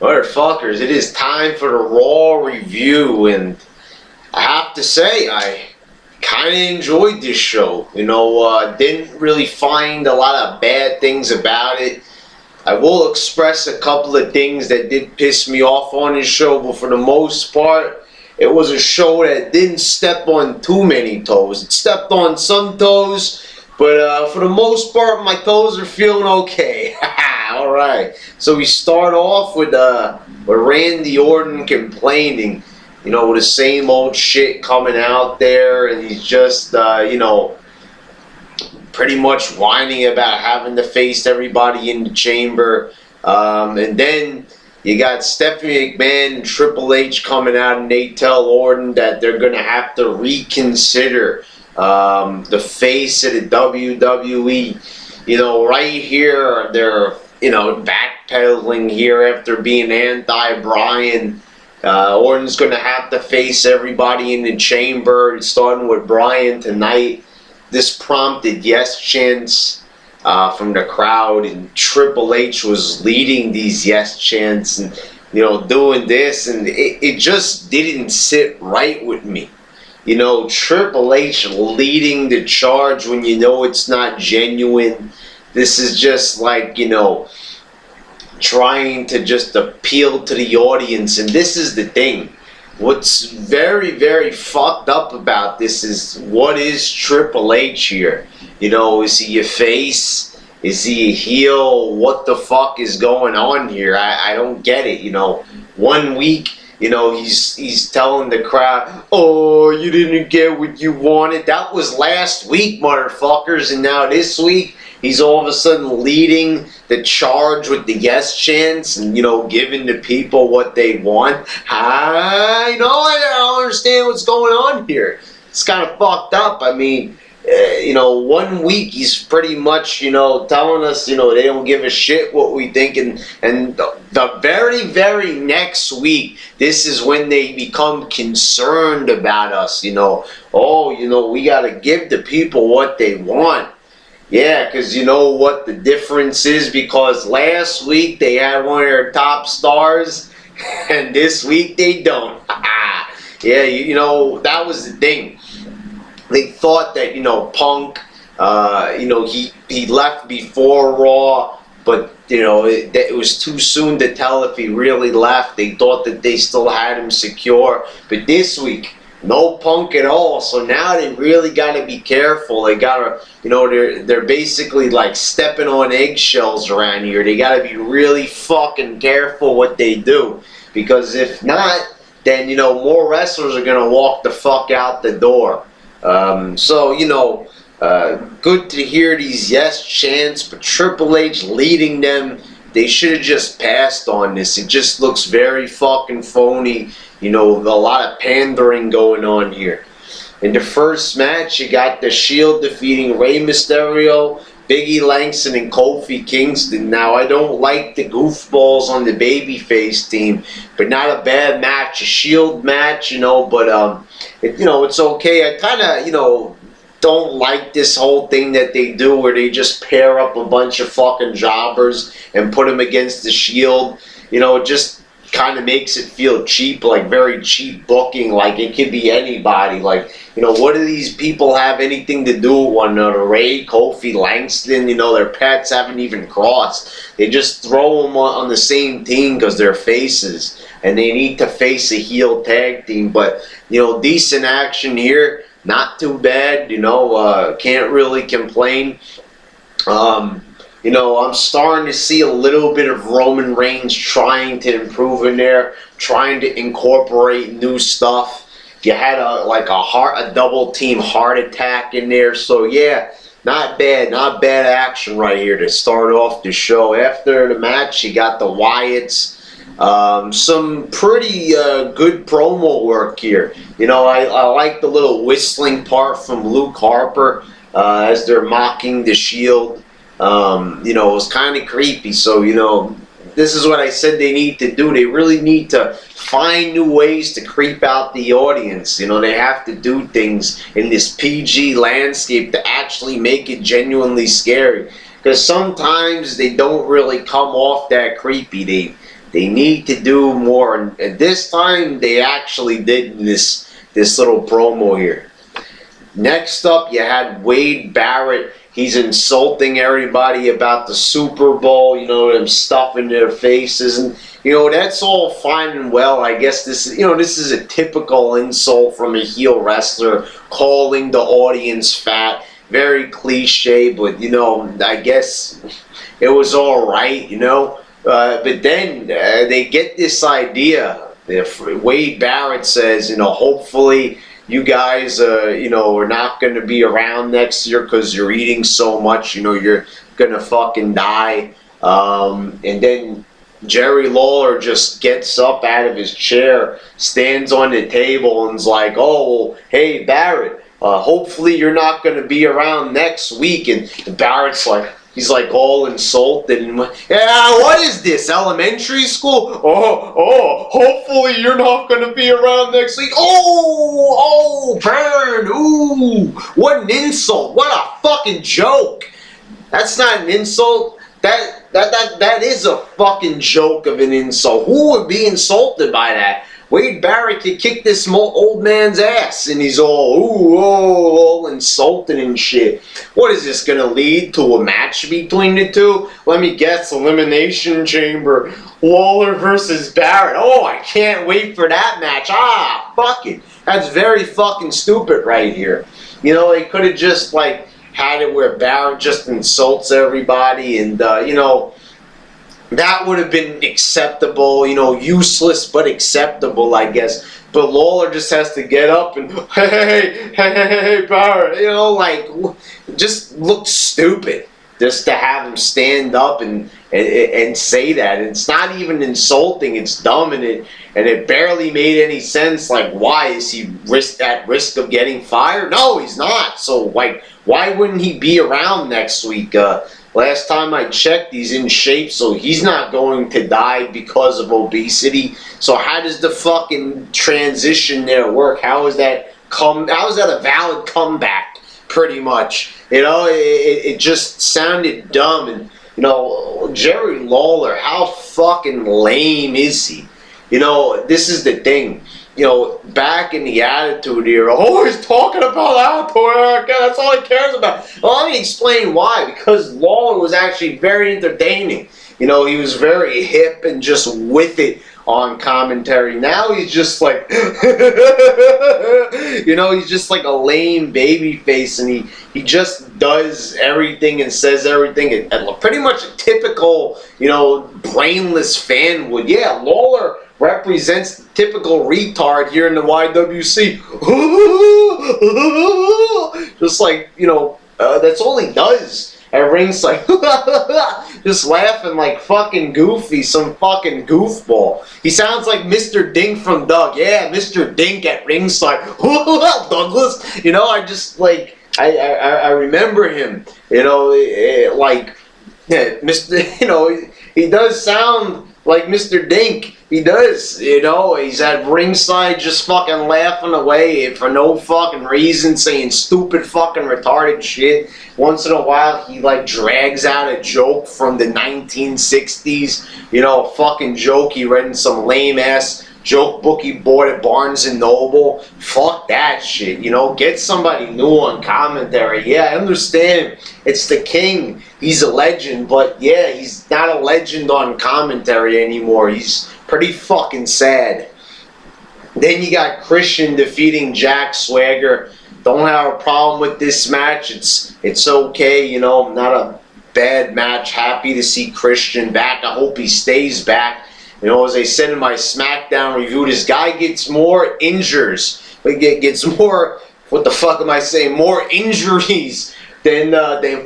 Motherfuckers, it is time for the Raw review, and I have to say, I kind of enjoyed this show. Didn't really find a lot of bad things about it. I will express a couple of things that did piss me off on this show, but for the most part, it was a show that didn't step on too many toes. It stepped on some toes, but for the most part, my toes are feeling okay. All right. So we start off with Randy Orton complaining, the same old shit coming out there, and he's just, pretty much whining about having to face everybody in the chamber. And then you got Stephanie McMahon and Triple H coming out, and they tell Orton that they're going to have to reconsider the face of the WWE. Right here, they're backpedaling here after being anti-Bryan. Orton's going to have to face everybody in the chamber, starting with Bryan tonight. This prompted yes chants from the crowd, and Triple H was leading these yes chants and, doing this, and it just didn't sit right with me. Triple H leading the charge when it's not genuine. This is just like, trying to just appeal to the audience. And this is the thing. What's very, very fucked up about this is, what is Triple H here? Is he a face? Is he a heel? What the fuck is going on here? I don't get it. 1 week, he's telling the crowd, oh, you didn't get what you wanted. That was last week, motherfuckers. And now this week, he's all of a sudden leading the charge with the yes chants and, giving the people what they want. I don't understand what's going on here. It's kind of fucked up. I mean, 1 week he's pretty much, telling us, they don't give a shit what we think. And the very, very next week, this is when they become concerned about us, we got to give the people what they want. Yeah, because you know what the difference is? Because last week they had one of their top stars, and this week they don't. Yeah, that was the thing. They thought that, Punk, he left before Raw, but, it was too soon to tell if he really left. They thought that they still had him secure. But this week, no Punk at all. So now they really got to be careful. They got to, they're basically like stepping on eggshells around here. They got to be really fucking careful what they do. Because if not, then, more wrestlers are going to walk the fuck out the door. Good to hear these yes chants, but Triple H leading them. They should have just passed on this. It just looks very fucking phony. A lot of pandering going on here. In the first match, you got The Shield defeating Rey Mysterio, Big E Langston, and Kofi Kingston. Now, I don't like the goofballs on the babyface team, but not a bad match. A Shield match, but, it's okay. I kind of, don't like this whole thing that they do where they just pair up a bunch of fucking jobbers and put them against the Shield. It just kind of makes it feel cheap, like very cheap booking, like it could be anybody. Like, what do these people have anything to do with one another? Ray, Kofi, Langston, their pets haven't even crossed. They just throw them on the same team because they're faces, and they need to face a heel tag team. But, decent action here, not too bad, can't really complain. I'm starting to see a little bit of Roman Reigns trying to improve in there, trying to incorporate new stuff. You had a double team heart attack in there, so yeah, not bad action right here to start off the show. After the match, you got the Wyatts. Some pretty good promo work here. I like the little whistling part from Luke Harper as they're mocking the Shield. It was kind of creepy. So, this is what I said they need to do. They really need to find new ways to creep out the audience. They have to do things in this PG landscape to actually make it genuinely scary. Because sometimes they don't really come off that creepy. They need to do more, and this time they actually did this little promo here. Next up, you had Wade Barrett. He's insulting everybody about the Super Bowl, you know, them stuffing their faces, and you know, that's all fine and well. I guess this is a typical insult from a heel wrestler, calling the audience fat. Very cliche, but you know, I guess it was all right, you know. But then they get this idea. If Wade Barrett says, you know, hopefully you guys, you know, are not going to be around next year because you're eating so much, you know, you're going to fucking die. And then Jerry Lawler just gets up out of his chair, stands on the table, and is like, oh, hey, Barrett, hopefully you're not going to be around next week. And Barrett's like, he's like all insulted. And, yeah, what is this, elementary school? Oh, hopefully you're not going to be around next week. Oh, burn. Ooh, what an insult. What a fucking joke. That's not an insult. That is a fucking joke of an insult. Who would be insulted by that? Wade Barrett could kick this old man's ass, and he's all insulted and shit. What is this gonna lead to, a match between the two? Let me guess, Elimination Chamber, Lawler versus Barrett. Oh, I can't wait for that match. Fuck it. That's very fucking stupid right here. You know, they could have just like had it where Barrett just insults everybody, and you know, that would have been acceptable, you know, useless but acceptable, I guess. But Lawler just has to get up and, hey, Barrett, you know, like, just looks stupid just to have him stand up and say that. It's not even insulting, it's dumb, and it barely made any sense. Like, why is he at risk of getting fired? No, he's not. So, like, why wouldn't he be around next week? Last time I checked, he's in shape, so he's not going to die because of obesity. So how does the fucking transition there work? How is that a valid comeback? Pretty much, you know, it just sounded dumb. And you know, Jerry Lawler, how fucking lame is he? You know, this is the thing. You know, back in the Attitude Era, always talking about Attitude, that's all he cares about. Well, let me explain why. Because Lawler was actually very entertaining. You know, he was very hip and just with it on commentary. Now he's just like, you know, he's just like a lame baby face, and he just does everything and says everything. Pretty much a typical, you know, brainless fan would. Yeah, Lawler represents the typical retard here in the YWC. Just like, you know, that's all he does at ringside. Just laughing like fucking Goofy, some fucking goofball. He sounds like Mr. Dink from Doug. Yeah, Mr. Dink at ringside. Douglas. You know, I just like, I remember him. You know, like, yeah, Mr. You know, he does sound like Mr. Dink. He does, you know, he's at ringside just fucking laughing away for no fucking reason, saying stupid fucking retarded shit. Once in a while, he like drags out a joke from the 1960s, you know, a fucking joke he read in some lame ass joke book he bought at Barnes and Noble. Fuck that shit, you know, get somebody new on commentary. Yeah, I understand, it's the King, he's a legend, but yeah, he's not a legend on commentary anymore. He's pretty fucking sad. Then you got Christian defeating Jack Swagger. Don't have a problem with this match. It's okay, you know, not a bad match. Happy to see Christian back. I hope he stays back. You know, as I said in my SmackDown review, this guy gets more injures. Gets more, what the fuck am I saying? More injuries than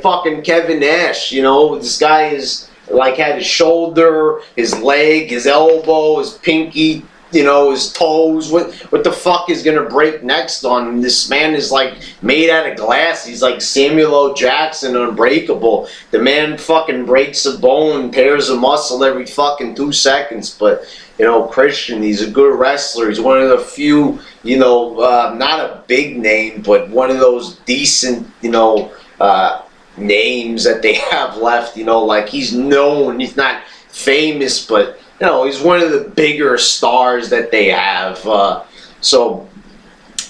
fucking Kevin Nash. You know, this guy is like had his shoulder, his leg, his elbow, his pinky, you know, his toes. What the fuck is gonna break next on him? This man is like made out of glass. He's like Samuel L. Jackson, unbreakable. The man fucking breaks a bone, tears a muscle every fucking 2 seconds. But you know, Christian, he's a good wrestler. He's one of the few, you know, not a big name, but one of those decent, you know, names that they have left. You know, like he's known. He's not famous, but he's one of the bigger stars that they have. So,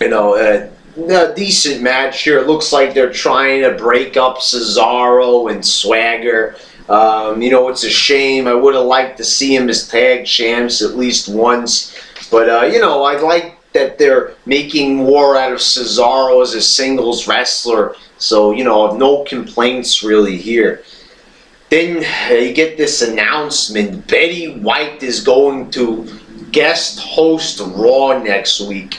a decent match here. It looks like they're trying to break up Cesaro and Swagger. It's a shame. I would have liked to see him as tag champs at least once. But, I like that they're making more out of Cesaro as a singles wrestler. So, no complaints really here. Then you get this announcement. Betty White is going to guest host Raw next week.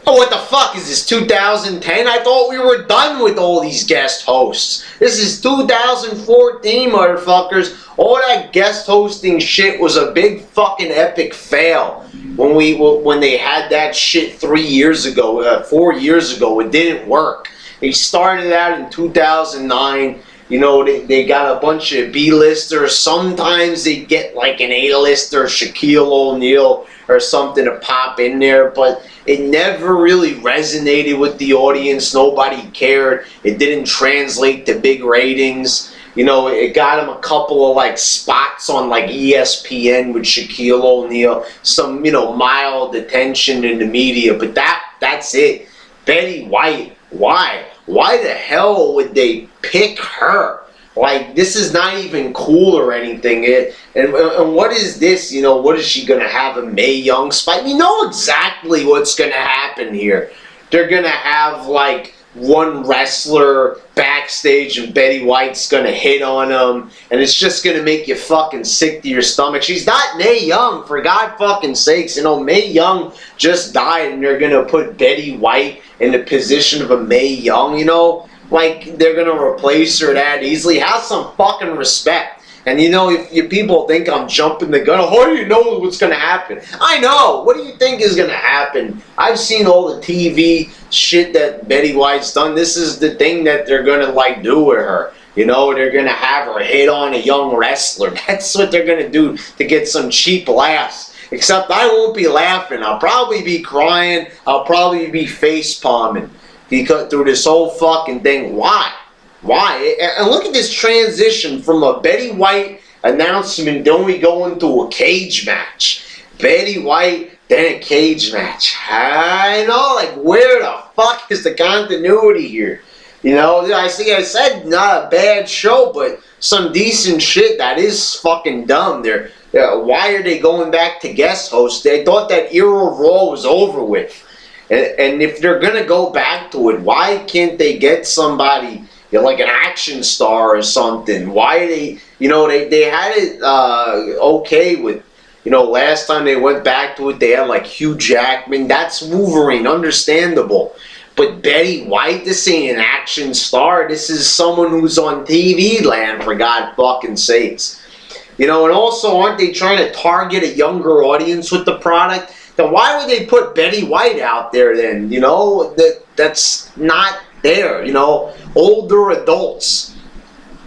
Oh, what the fuck is this, 2010? I thought we were done with all these guest hosts. This is 2014, motherfuckers. All that guest hosting shit was a big fucking epic fail. When they had that shit 3 years ago, 4 years ago, it didn't work. They started out in 2009. They got a bunch of B-listers. Sometimes they get like an A-lister, Shaquille O'Neal or something to pop in there, but it never really resonated with the audience. Nobody cared. It didn't translate to big ratings. It got him a couple of like spots on like ESPN with Shaquille O'Neal, some mild attention in the media, but that's it. Betty White, why? Why the hell would they pick her? Like, this is not even cool or anything. And what is this? What is she going to have, a Mae Young spot? You know exactly what's going to happen here. They're going to have, like, one wrestler backstage and Betty White's going to hit on him. And it's just going to make you fucking sick to your stomach. She's not Mae Young, for God fucking sakes. Mae Young just died and they're going to put Betty White in the position of a Mae Young, like they're going to replace her that easily. Have some fucking respect. And if you people think I'm jumping the gun, how do you know what's going to happen? I know. What do you think is going to happen? I've seen all the TV shit that Betty White's done. This is the thing that they're going to like do with her. They're going to have her hit on a young wrestler. That's what they're going to do to get some cheap laughs. Except I won't be laughing. I'll probably be crying. I'll probably be face palming because through this whole fucking thing. Why? Why? And look at this transition from a Betty White announcement. Then we go into a cage match. Betty White, then a cage match. I know, like, where the fuck is the continuity here? I said not a bad show, but some decent shit that is fucking dumb. Why are they going back to guest host? They thought that era of Raw was over with. And if they're going to go back to it, why can't they get somebody, like an action star or something? Why they had it okay with, last time they went back to it, they had like Hugh Jackman. That's Wolverine, understandable. But Betty White, this ain't an action star. This is someone who's on TV land, for God fucking sakes. And also, aren't they trying to target a younger audience with the product? Then why would they put Betty White out there then? That's not there. Older adults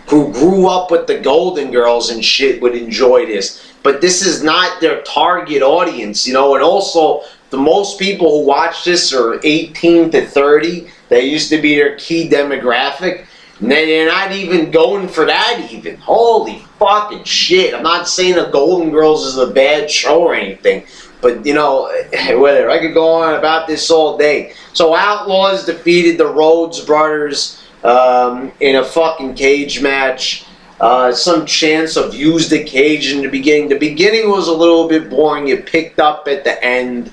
who grew up with the Golden Girls and shit would enjoy this. But this is not their target audience, And also, the most people who watch this are 18 to 30. That used to be their key demographic. And they're not even going for that even. Holy fucking shit. I'm not saying the Golden Girls is a bad show or anything. But, whatever. I could go on about this all day. So Outlaws defeated the Rhodes Brothers in a fucking cage match. Some chance of use the cage in the beginning. The beginning was a little bit boring. It picked up at the end.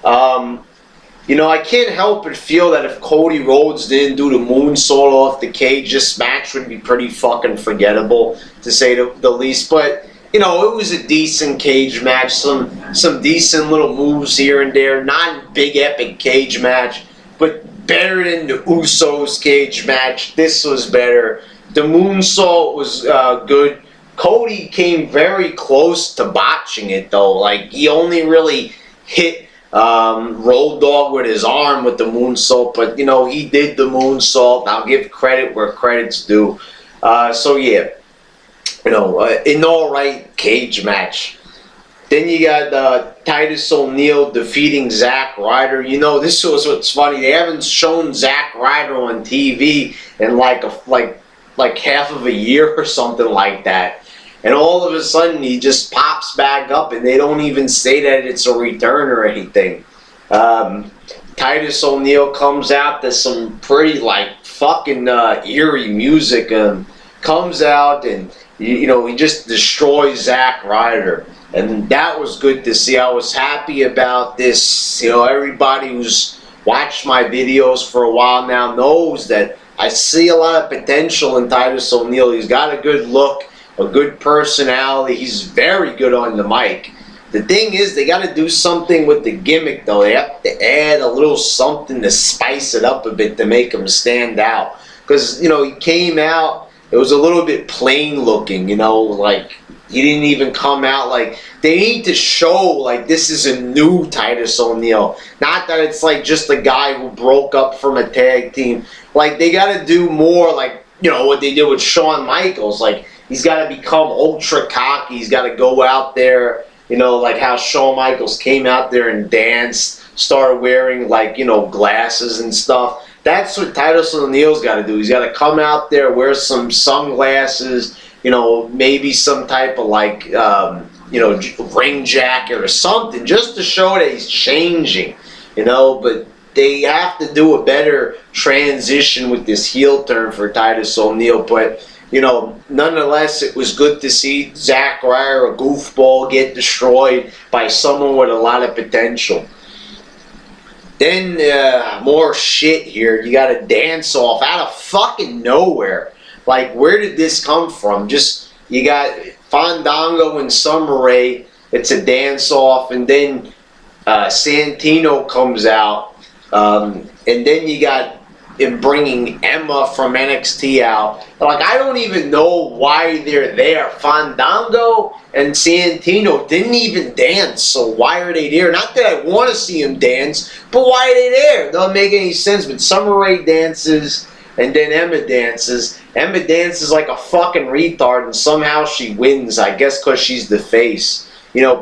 I can't help but feel that if Cody Rhodes didn't do the moonsault off the cage, this match would be pretty fucking forgettable, to say the least. But, it was a decent cage match. Some decent little moves here and there. Not a big epic cage match, but better than the Usos cage match. This was better. The moonsault was good. Cody came very close to botching it, though. Like, he only really hit Road Dogg with his arm with the moonsault, but he did the moonsault. I'll give credit where credit's due. So yeah, an alright cage match. Then you got Titus O'Neil defeating Zack Ryder. This was what's funny. They haven't shown Zack Ryder on TV in like half of a year or something like that. and all of a sudden he just pops back up, and they don't even say that it's a return or anything. Titus O'Neil comes out to some pretty like fucking eerie music, and comes out, and he just destroys Zack Ryder, and that was good to see. I was happy about this. Everybody who's watched my videos for a while now knows that I see a lot of potential in Titus O'Neil. He's got a good look, a good personality. He's very good on the mic. The thing is, they got to do something with the gimmick, though. They have to add a little something to spice it up a bit to make him stand out. Because, he came out, it was a little bit plain looking, like he didn't even come out like, they need to show like this is a new Titus O'Neil. Not that it's like just a guy who broke up from a tag team. Like, they got to do more like, what they did with Shawn Michaels. Like, he's got to become ultra cocky. He's got to go out there, like how Shawn Michaels came out there and danced, started wearing like, glasses and stuff. That's what Titus O'Neil's got to do. He's got to come out there, wear some sunglasses, maybe some type of like, ring jacket or something, just to show that he's changing, but they have to do a better transition with this heel turn for Titus O'Neil. But, nonetheless, it was good to see Zack Ryder, a goofball, get destroyed by someone with a lot of potential. Then, more shit here. You got a dance-off out of fucking nowhere. Like, where did this come from? You got Fandango and Summer Rae. It's a dance-off, and then Santino comes out. And then you got him bringing Emma from NXT out. Like, I don't even know why they're there. Fandango and Santino didn't even dance, so why are they there? Not that I want to see them dance, but why are they there? It doesn't make any sense. But Summer Rae dances, and then Emma dances. Emma dances like a fucking retard, and somehow she wins, I guess because she's the face.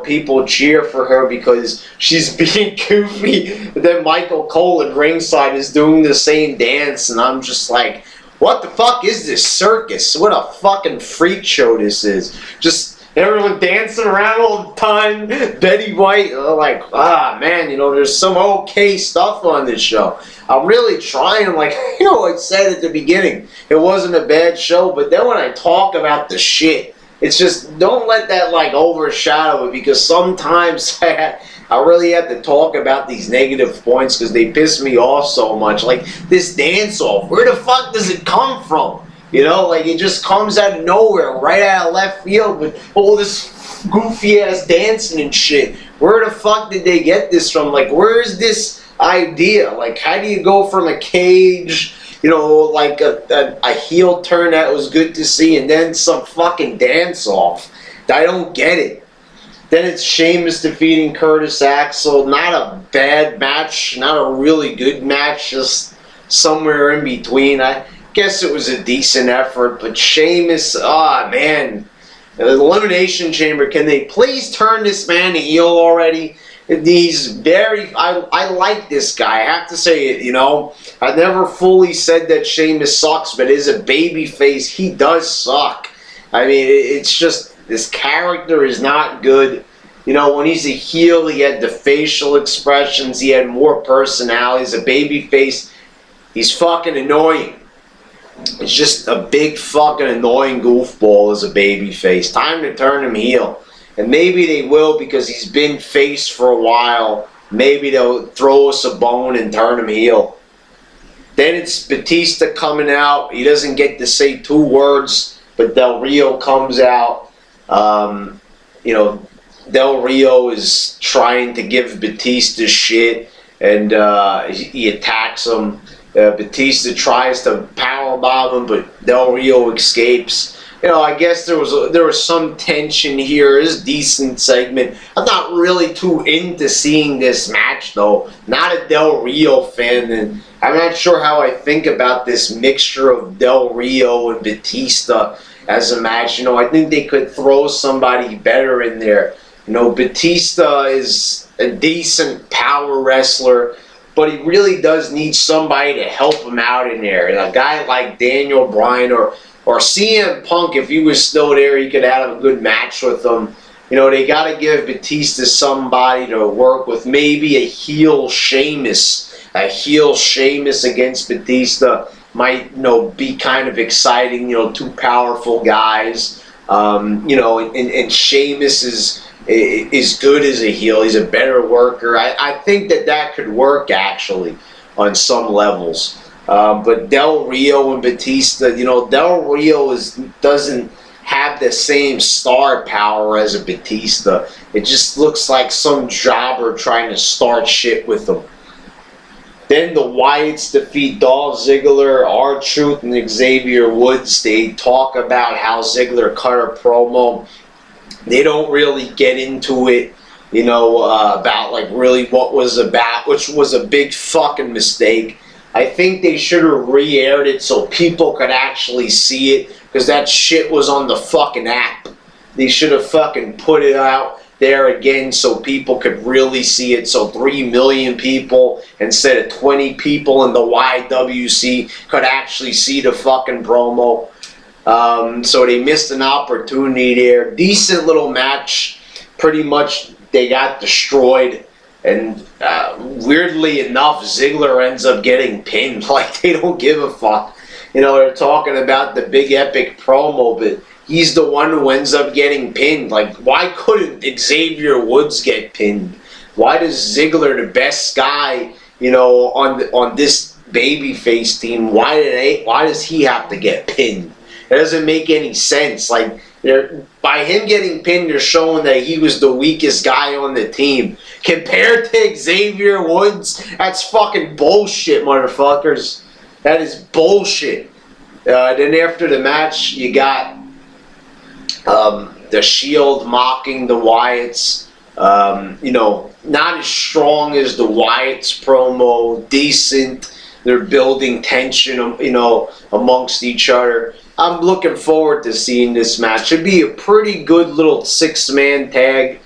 People cheer for her because she's being goofy. Then Michael Cole at ringside is doing the same dance, and I'm just like, what the fuck is this circus? What a fucking freak show this is. Just everyone dancing around all the time. Betty White, like, man, there's some okay stuff on this show. I'm really trying, like, I said at the beginning, it wasn't a bad show, but then when I talk about the shit, it's just, don't let that, like, overshadow it, because sometimes I really have to talk about these negative points because they piss me off so much. Like, this dance-off, where the fuck does it come from? Like, it just comes out of nowhere, right out of left field with all this goofy-ass dancing and shit. Where the fuck did they get this from? Like, where's this idea? Like, how do you go from a cage, like a heel turn that was good to see, and then some fucking dance-off? I don't get it. Then it's Sheamus defeating Curtis Axel. Not a bad match, not a really good match, just somewhere in between. I guess it was a decent effort, but Sheamus, man, the Elimination Chamber, can they please turn this man heel already? He's very, I like this guy, I have to say it, I never fully said that Sheamus sucks, but as a babyface, he does suck. I mean, it's just, this character is not good. When he's a heel, he had the facial expressions, he had more personality. As a babyface, he's fucking annoying. It's just a big fucking annoying goofball as a babyface. Time to turn him heel. And maybe they will, because he's been face for a while. Maybe they'll throw us a bone and turn him heel. Then it's Batista coming out. He doesn't get to say 2 words, but Del Rio comes out. Del Rio is trying to give Batista shit, and he attacks him. Batista tries to powerbomb him, but Del Rio escapes. I guess there was some tension here. It's a decent segment. I'm not really too into seeing this match, though. Not a Del Rio fan, and I'm not sure how I think about this mixture of Del Rio and Batista as a match. I think they could throw somebody better in there. Batista is a decent power wrestler, but he really does need somebody to help him out in there. And a guy like Daniel Bryan or or CM Punk, if he was still there, he could have a good match with them. You know, they got to give Batista somebody to work with. Maybe a heel Sheamus. A heel Sheamus against Batista might, you know, be kind of exciting. You know, two powerful guys. You know, and Sheamus is good as a heel. He's a better worker. I think that could work, actually, on some levels. But Del Rio and Batista, you know, Del Rio doesn't have the same star power as a Batista. It just looks like some jobber trying to start shit with them. Then the Wyatts defeat Dolph Ziggler, R-Truth, and Xavier Woods. They talk about how Ziggler cut a promo. They don't really get into it, you know, about like really what was about, which was a big fucking mistake. I think they should have re-aired it so people could actually see it, because that shit was on the fucking app. They should have fucking put it out there again so people could really see it, so 3 million people instead of 20 people in the YWC could actually see the fucking promo. So they missed an opportunity there. Decent little match. Pretty much they got destroyed. And weirdly enough, Ziggler ends up getting pinned. Like, they don't give a fuck. You know, they're talking about the big epic promo, but he's the one who ends up getting pinned. Like, why couldn't Xavier Woods get pinned? Why does Ziggler, the best guy, you know, on this babyface team, why does he have to get pinned? It doesn't make any sense. Like, by him getting pinned, you're showing that he was the weakest guy on the team. Compared to Xavier Woods, that's fucking bullshit, motherfuckers. That is bullshit. Then after the match, you got the Shield mocking the Wyatts. You know, not as strong as the Wyatts promo. Decent. They're building tension, you know, amongst each other. I'm looking forward to seeing this match. Should be a pretty good little 6-man tag.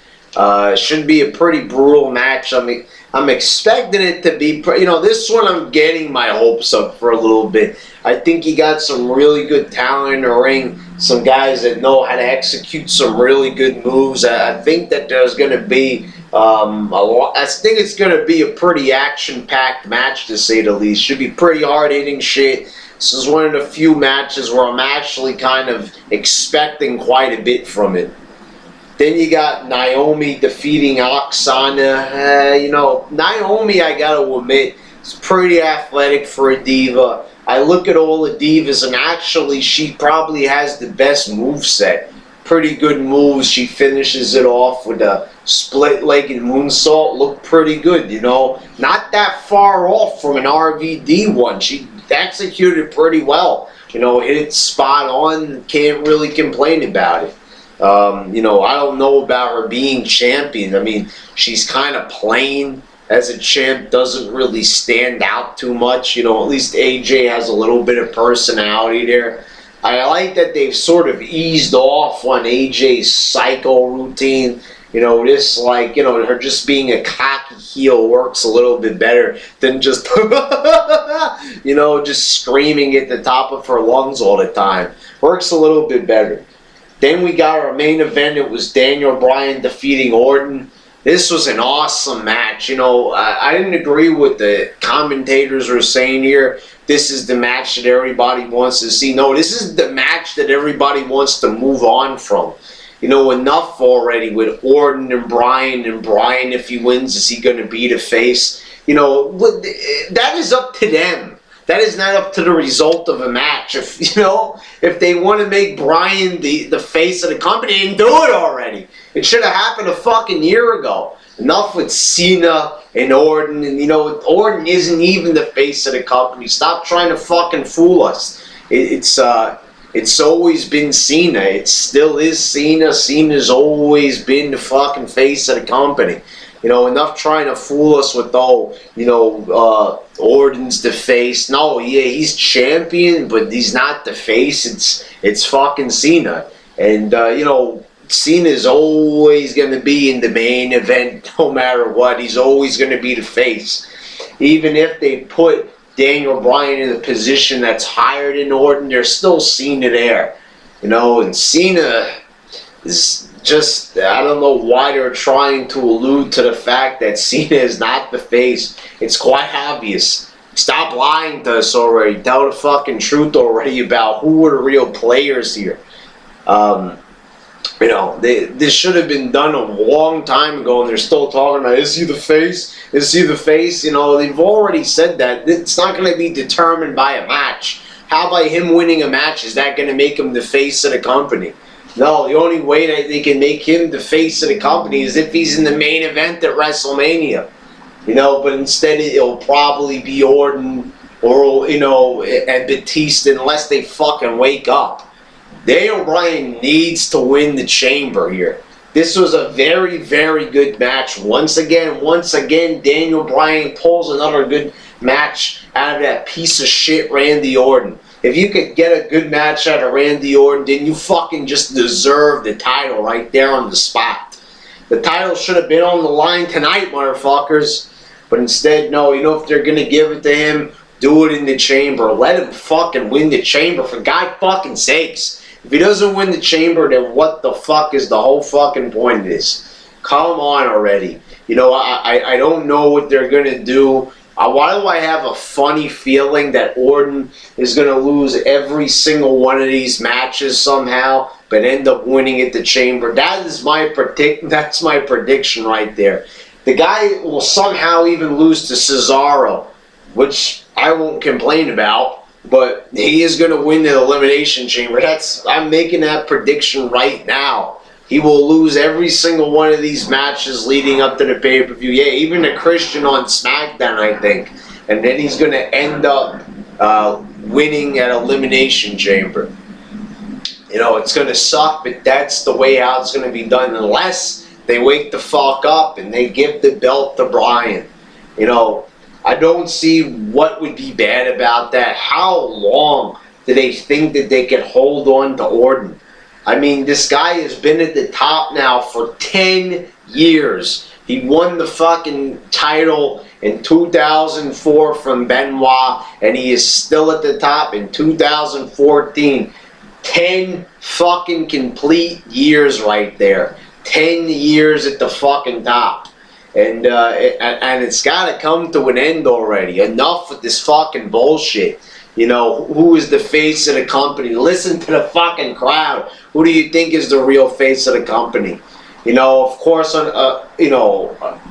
Should be a pretty brutal match. I'm expecting it to be, you know, this one I'm getting my hopes up for a little bit. I think you got some really good talent in the ring. Some guys that know how to execute some really good moves. I think that there's going to be a lot. I think it's going to be a pretty action-packed match, to say the least. Should be pretty hard-hitting shit. This is one of the few matches where I'm actually kind of expecting quite a bit from it. Then you got Naomi defeating Oksana. You know, Naomi, I gotta admit, is pretty athletic for a diva. I look at all the divas, and actually she probably has the best moveset. Pretty good moves. She finishes it off with a split-legged moonsault. Looked pretty good, you know. Not that far off from an RVD one. She executed pretty well. You know, hit it spot on. Can't really complain about it. You know, I don't know about her being champion. I mean, she's kind of plain as a champ. Doesn't really stand out too much. You know, at least AJ has a little bit of personality there. I like that they've sort of eased off on AJ's psycho routine. You know, this, like, you know, her just being a cocky heel works a little bit better than just, you know, just screaming at the top of her lungs all the time. Works a little bit better. Then we got our main event. It was Daniel Bryan defeating Orton. This was an awesome match. You know, I didn't agree with the commentators were saying here. This is the match that everybody wants to see. No, this is the match that everybody wants to move on from. You know, enough already with Orton and Bryan. And Bryan, if he wins, is he going to be the face? You know, that is up to them. That is not up to the result of a match. If, you know, if they want to make Bryan the face of the company, then do it already. It should have happened a fucking year ago. Enough with Cena and Orton. And, you know, Orton isn't even the face of the company. Stop trying to fucking fool us. It's always been Cena. It still is Cena. Cena's always been the fucking face of the company. You know, enough trying to fool us with, oh, you know, Orton's the face. No, yeah, he's champion, but he's not the face. It's fucking Cena. And, you know, Cena's always going to be in the main event no matter what. He's always going to be the face. Even if they put Daniel Bryan in a position that's higher than Orton, there's still Cena there. You know, and Cena is just, I don't know why they're trying to allude to the fact that Cena is not the face. It's quite obvious. Stop lying to us already. Tell the fucking truth already about who were the real players here. You know, this should have been done a long time ago, and they're still talking about, is he the face? Is he the face? You know, they've already said that. It's not going to be determined by a match. How by him winning a match, is that going to make him the face of the company? No, the only way that they can make him the face of the company is if he's in the main event at WrestleMania. You know, but instead it'll probably be Orton or, you know, and Batista unless they fucking wake up. Daniel Bryan needs to win the Chamber here. This was a very, very good match. Once again, Daniel Bryan pulls another good match out of that piece of shit Randy Orton. If you could get a good match out of Randy Orton, then you fucking just deserve the title right there on the spot. The title should have been on the line tonight, motherfuckers. But instead, no, you know, if they're going to give it to him, do it in the Chamber. Let him fucking win the Chamber, for God fucking sakes. If he doesn't win the Chamber, then what the fuck is the whole fucking point of this? Come on already. You know, I don't know what they're going to do. Why do I have a funny feeling that Orton is going to lose every single one of these matches somehow, but end up winning at the Chamber? That's my prediction right there. The guy will somehow even lose to Cesaro, which I won't complain about. But he is going to win the Elimination Chamber. I'm making that prediction right now. He will lose every single one of these matches leading up to the pay-per-view. Yeah, even the Christian on SmackDown, I think. And then he's going to end up winning at Elimination Chamber. You know, it's going to suck, but that's the way how it's going to be done. Unless they wake the fuck up and they give the belt to Bryan. You know, I don't see what would be bad about that. How long do they think that they can hold on to Orton? I mean, this guy has been at the top now for 10 years. He won the fucking title in 2004 from Benoit, and he is still at the top in 2014. 10 fucking complete years right there. 10 years at the fucking top. And it's got to come to an end already. Enough with this fucking bullshit. You know, who is the face of the company? Listen to the fucking crowd. Who do you think is the real face of the company? You know, of course,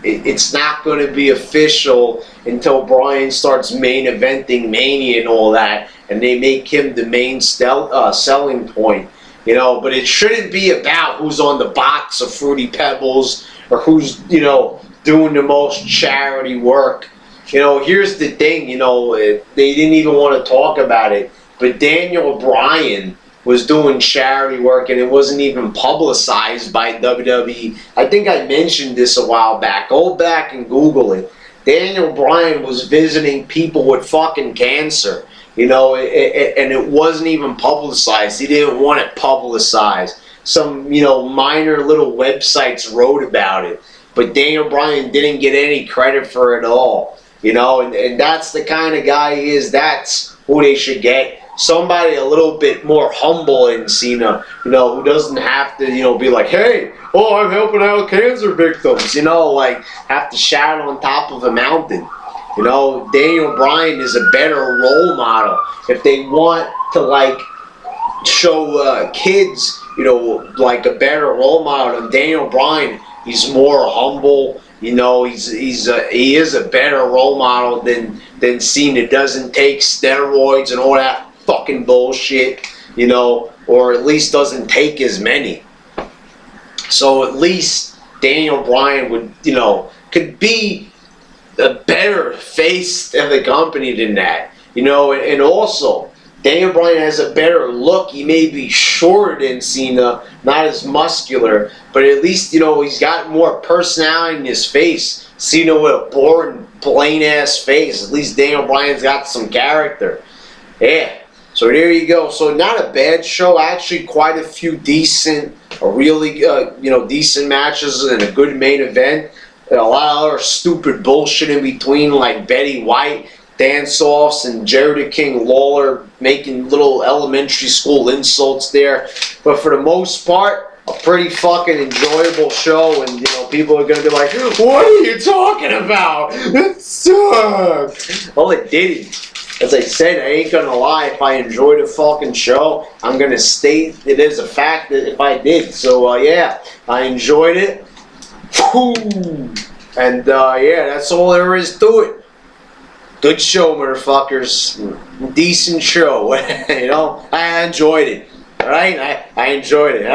it's not going to be official until Bryan starts main eventing Mania and all that, and they make him the main selling point. You know, but it shouldn't be about who's on the box of Fruity Pebbles or who's, you know, doing the most charity work. You know, here's the thing, you know, they didn't even want to talk about it, but Daniel Bryan was doing charity work and it wasn't even publicized by WWE. I think I mentioned this a while back. Go back and Google it. Daniel Bryan was visiting people with fucking cancer, you know, and it wasn't even publicized. He didn't want it publicized. Some, you know, minor little websites wrote about it. But Daniel Bryan didn't get any credit for it all. You know, and that's the kind of guy he is. That's who they should get. Somebody a little bit more humble in Cena, you know, who doesn't have to, you know, be like, hey, oh, I'm helping out cancer victims, you know, like have to shout on top of a mountain. You know, Daniel Bryan is a better role model. If they want to, like, show kids, you know, like a better role model than Daniel Bryan, he's more humble. You know, he is a better role model than Cena. Doesn't take steroids and all that fucking bullshit, you know, or at least doesn't take as many. So at least Daniel Bryan would, you know, could be a better face of the company than that, you know, and also Daniel Bryan has a better look. He may be shorter than Cena, not as muscular, but at least, you know, he's got more personality in his face. Cena with a boring, plain-ass face. At least Daniel Bryan's got some character. Yeah, so there you go. So not a bad show. Actually, quite a few decent, really, you know, decent matches and a good main event. A lot of other stupid bullshit in between, like Betty White dance-offs and Jerry the King Lawler making little elementary school insults there. But for the most part, a pretty fucking enjoyable show, and people are gonna be like, "What are you talking about? It sucked." Well, it didn't. As I said, I ain't gonna lie. If I enjoyed a fucking show, I'm gonna state it as a fact that if I did. So yeah, I enjoyed it. And yeah, that's all there is to it. Good show, motherfuckers. Decent show. I enjoyed it. Alright? I enjoyed it.